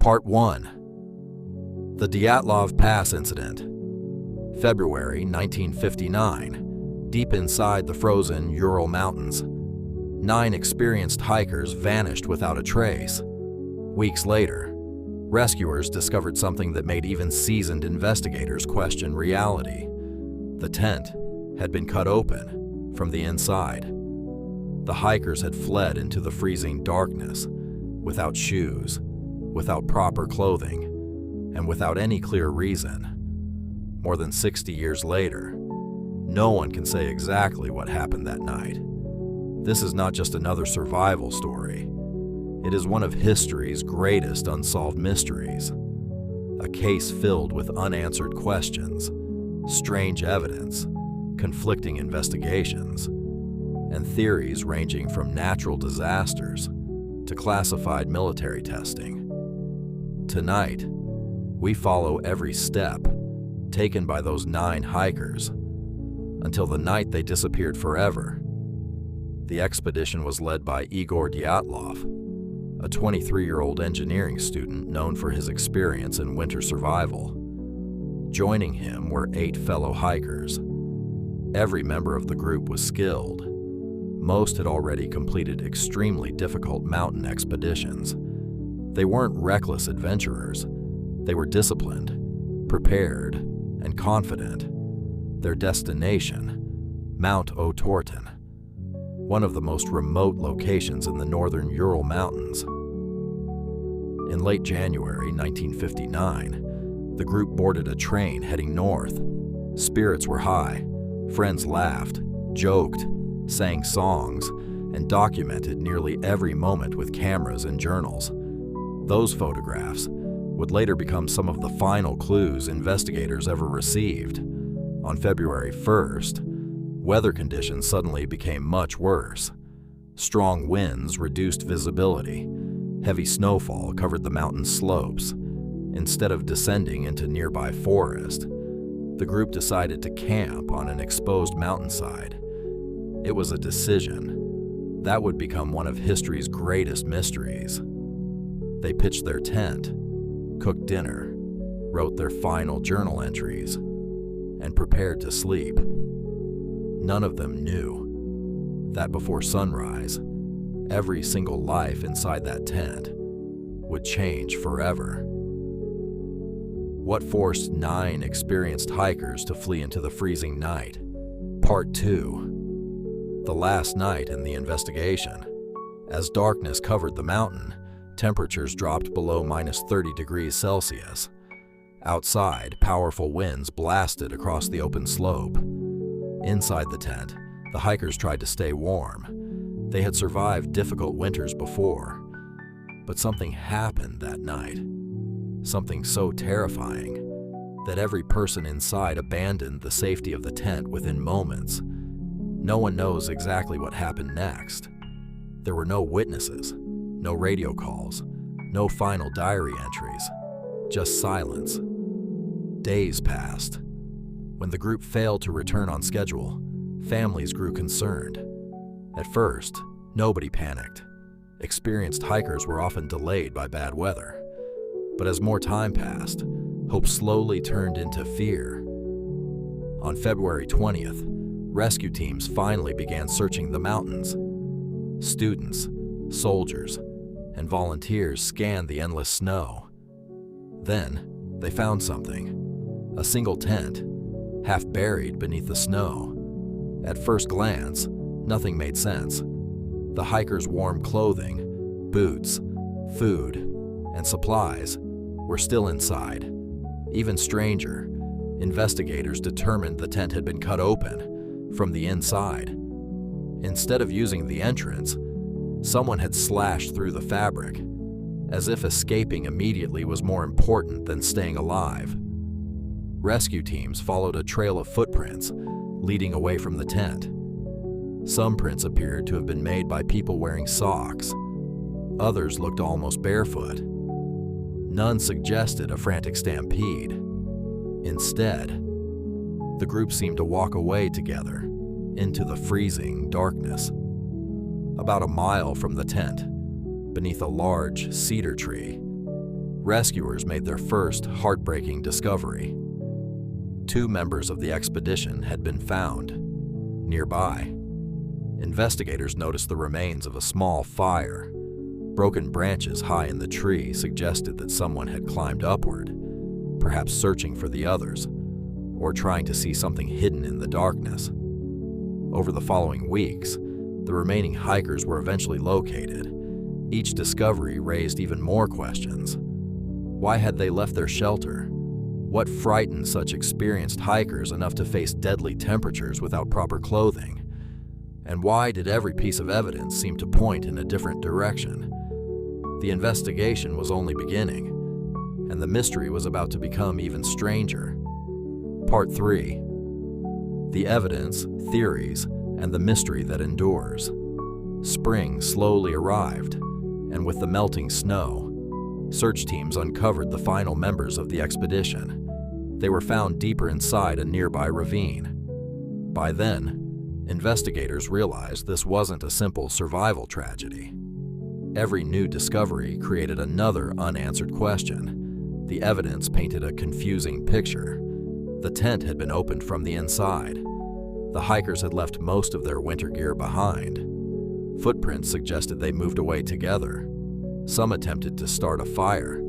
Part 1. The Dyatlov Pass Incident. February 1959. Deep inside the frozen Ural Mountains, 9 experienced hikers vanished without a trace. Weeks later, rescuers discovered something that made even seasoned investigators question reality. The tent had been cut open from the inside. The hikers had fled into the freezing darkness, without shoes, without proper clothing, and without any clear reason. More than 60 years later, no one can say exactly what happened that night. This is not just another survival story. It is one of history's greatest unsolved mysteries. A case filled with unanswered questions, strange evidence, conflicting investigations, and theories ranging from natural disasters to classified military testing. Tonight, we follow every step taken by those 9 hikers until the night they disappeared forever. The expedition was led by Dyatlov, a 23-year-old engineering student known for his experience in winter survival. Joining him were 8 fellow hikers. Every member of the group was skilled. Most had already completed extremely difficult mountain expeditions. They weren't reckless adventurers. They were disciplined, prepared, and confident. Their destination, Mount O'Torton, one of the most remote locations in the northern Ural Mountains. In late January 1959, the group boarded a train heading north. Spirits were high. Friends laughed, joked, sang songs, and documented nearly every moment with cameras and journals. Those photographs would later become some of the final clues investigators ever received. On February 1st, weather conditions suddenly became much worse. Strong winds reduced visibility. Heavy snowfall covered the mountain slopes. Instead of descending into nearby forest, the group decided to camp on an exposed mountainside. It was a decision that would become one of history's greatest mysteries. They pitched their tent, cooked dinner, wrote their final journal entries, and prepared to sleep. None of them knew that before sunrise, every single life inside that tent would change forever. What forced 9 experienced hikers to flee into the freezing night? Part 2. The last night in the investigation. As darkness covered the mountain, temperatures dropped below -30 degrees Celsius. Outside, powerful winds blasted across the open slope. Inside the tent, the hikers tried to stay warm. They had survived difficult winters before. But something happened that night. Something so terrifying that every person inside abandoned the safety of the tent within moments. No one knows exactly what happened next. There were no witnesses, no radio calls, no final diary entries, just silence. Days passed. When the group failed to return on schedule, families grew concerned. At first, nobody panicked. Experienced hikers were often delayed by bad weather. But as more time passed, hope slowly turned into fear. On February 20th, rescue teams finally began searching the mountains. Students, soldiers, and volunteers scanned the endless snow. Then, they found something. A single tent, half buried beneath the snow. At first glance, nothing made sense. The hikers' warm clothing, boots, food, and supplies were still inside. Even stranger, investigators determined the tent had been cut open from the inside. Instead of using the entrance, someone had slashed through the fabric, as if escaping immediately was more important than staying alive. Rescue teams followed a trail of footprints leading away from the tent. Some prints appeared to have been made by people wearing socks. Others looked almost barefoot. None suggested a frantic stampede. Instead, the group seemed to walk away together into the freezing darkness. About a mile from the tent, beneath a large cedar tree, rescuers made their first heartbreaking discovery. 2 members of the expedition had been found nearby. Investigators noticed the remains of a small fire. Broken branches high in the tree suggested that someone had climbed upward, perhaps searching for the others, or trying to see something hidden in the darkness. Over the following weeks, the remaining hikers were eventually located. Each discovery raised even more questions. Why had they left their shelter? What frightened such experienced hikers enough to face deadly temperatures without proper clothing? And why did every piece of evidence seem to point in a different direction? The investigation was only beginning, and the mystery was about to become even stranger. Part 3. The evidence, theories, and the mystery that endures. Spring slowly arrived, and with the melting snow, search teams uncovered the final members of the expedition. They were found deeper inside a nearby ravine. By then, investigators realized this wasn't a simple survival tragedy. Every new discovery created another unanswered question. The evidence painted a confusing picture. The tent had been opened from the inside. The hikers had left most of their winter gear behind. Footprints suggested they moved away together. Some attempted to start a fire.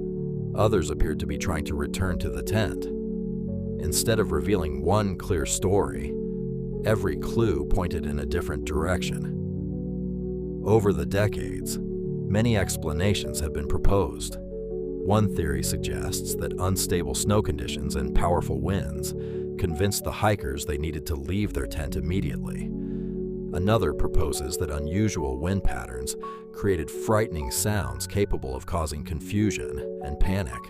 Others appeared to be trying to return to the tent. Instead of revealing one clear story, every clue pointed in a different direction. Over the decades, many explanations have been proposed. One theory suggests that unstable snow conditions and powerful winds convinced the hikers they needed to leave their tent immediately. Another proposes that unusual wind patterns created frightening sounds capable of causing confusion and panic.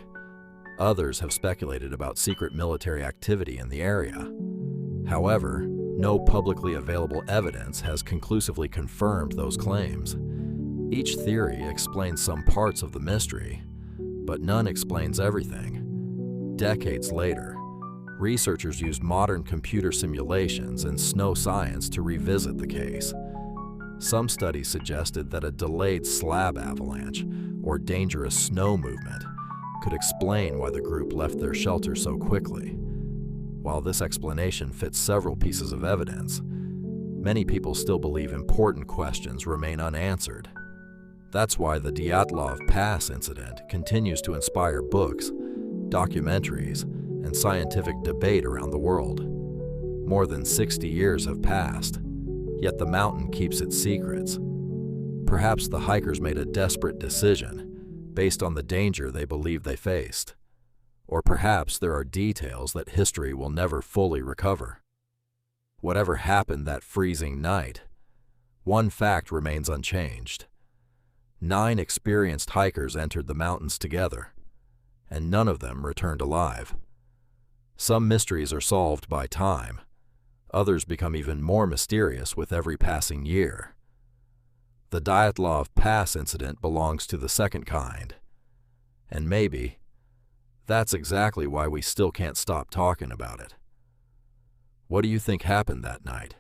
Others have speculated about secret military activity in the area. However, no publicly available evidence has conclusively confirmed those claims. Each theory explains some parts of the mystery, but none explains everything. Decades later, researchers used modern computer simulations and snow science to revisit the case. Some studies suggested that a delayed slab avalanche or dangerous snow movement could explain why the group left their shelter so quickly. While this explanation fits several pieces of evidence, many people still believe important questions remain unanswered. That's why the Dyatlov Pass incident continues to inspire books, documentaries, and scientific debate around the world. More than 60 years have passed, yet the mountain keeps its secrets. Perhaps the hikers made a desperate decision based on the danger they believed they faced. Or perhaps there are details that history will never fully recover. Whatever happened that freezing night, one fact remains unchanged. 9 experienced hikers entered the mountains together, and none of them returned alive. Some mysteries are solved by time. Others become even more mysterious with every passing year. The Dyatlov Pass incident belongs to the second kind. And maybe that's exactly why we still can't stop talking about it. What do you think happened that night?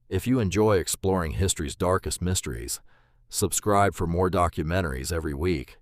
If you enjoy exploring history's darkest mysteries, subscribe for more documentaries every week.